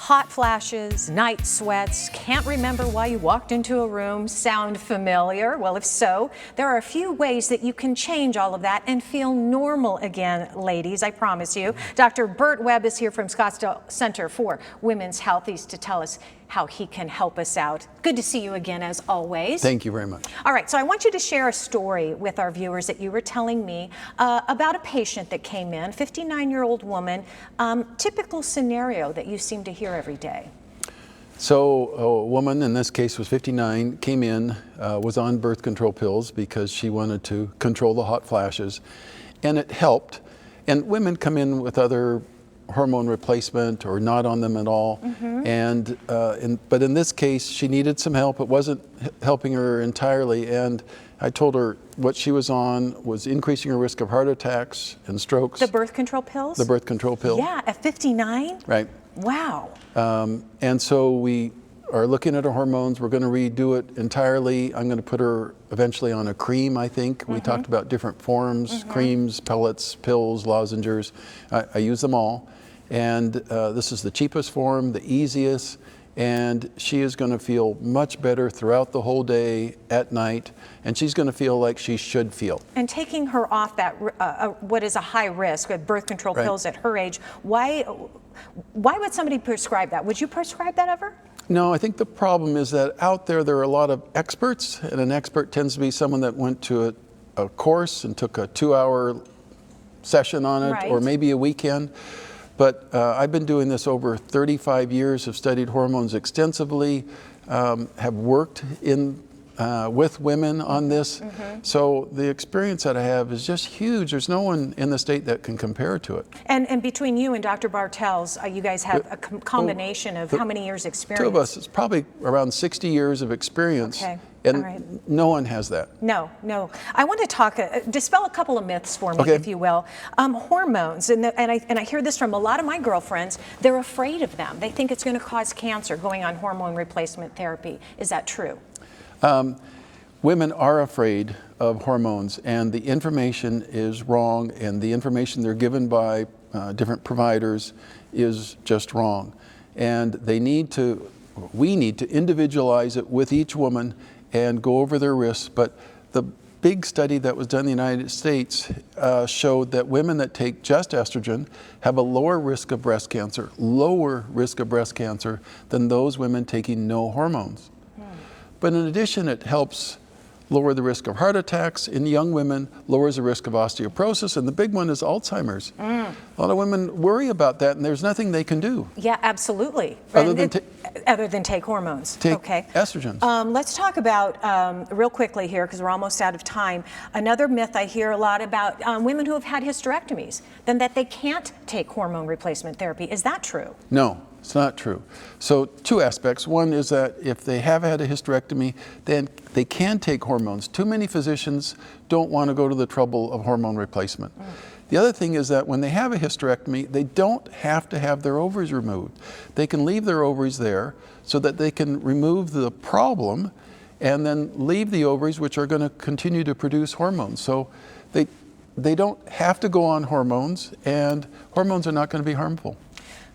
Hot flashes, night sweats, can't remember why you walked into a room. Sound familiar? Well, if so, there are a few ways that you can change all of that and feel normal again, ladies, I promise you. Dr. Burt Webb is here from Scottsdale Center for Women's Health. He's to tell us how he can help us out. Good to see you again, as always. Thank you very much. All right, so I want you to share a story with our viewers that you were telling me about a patient that came in, 59-year-old woman, typical scenario that you seem to hear every day. So a woman, in this case was 59, came in, was on birth control pills because she wanted to control the hot flashes, and it helped. And women come in with other hormone replacement or not on them at all. But in this case, she needed some help. It wasn't helping her entirely, and I told her what she was on was increasing her risk of heart attacks and strokes. The birth control pills? The birth control pill. Yeah, at 59? Right. Wow. And so we are looking at her hormones. We're going to redo it entirely. I'm going to put her eventually on a cream, I think. We talked about different forms, creams, pellets, pills, lozenges. I use them all. And this is the cheapest form, the easiest, and she is going to feel much better throughout the whole day, at night, and she's going to feel like she should feel. And taking her off that, what is a high risk with birth control pills at her age, why would somebody prescribe that? Would you prescribe that ever? No, I think the problem is that out there are a lot of experts, and an expert tends to be someone that went to a course and took a 2-hour session on it, or maybe a weekend. But I've been doing this over 35 years, have studied hormones extensively, have worked with women on this. So the experience that I have is just huge. There's no one in the state that can compare to it. And between you and Dr. Bartels, you guys have a combination of how many years experience? Two of us, it's probably around 60 years of experience. Okay. And no one has that. No. I want to talk, dispel a couple of myths for me, if you will. Hormones, and I hear this from a lot of my girlfriends, they're afraid of them. They think it's going to cause cancer going on hormone replacement therapy. Is that true? Women are afraid of hormones, and the information is wrong, and the information they're given by different providers is just wrong. And we need to individualize it with each woman and go over their risks. But the big study that was done in the United States showed that women that take just estrogen have a lower risk of breast cancer than those women taking no hormones. But in addition, it helps lower the risk of heart attacks in young women, lowers the risk of osteoporosis, and the big one is Alzheimer's. A lot of women worry about that, and there's nothing they can do. Yeah, absolutely. Other than take hormones. Take estrogens. Let's talk about, real quickly here, because we're almost out of time, another myth I hear a lot about women who have had hysterectomies, then that they can't take hormone replacement therapy. Is that true? No. It's not true. So two aspects. One is that if they have had a hysterectomy, then they can take hormones. Too many physicians don't want to go to the trouble of hormone replacement. The other thing is that when they have a hysterectomy, they don't have to have their ovaries removed. They can leave their ovaries there so that they can remove the problem and then leave the ovaries, which are going to continue to produce hormones. So they don't have to go on hormones, and hormones are not going to be harmful.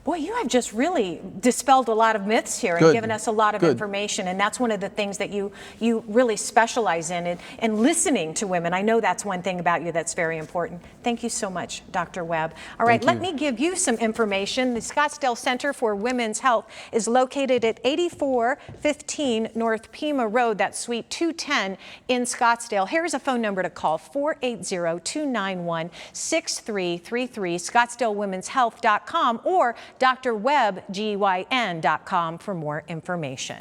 Boy, you have just really dispelled a lot of myths here and given us a lot of information, and that's one of the things that you really specialize in, and listening to women. I know that's one thing about you that's very important. Thank you so much, Dr. Webb. All right, let me give you some information. The Scottsdale Center for Women's Health is located at 8415 North Pima Road, that's Suite 210 in Scottsdale. Here's a phone number to call, 480-291-6333, scottsdalewomenshealth.com, or drwebbgyn.com for more information.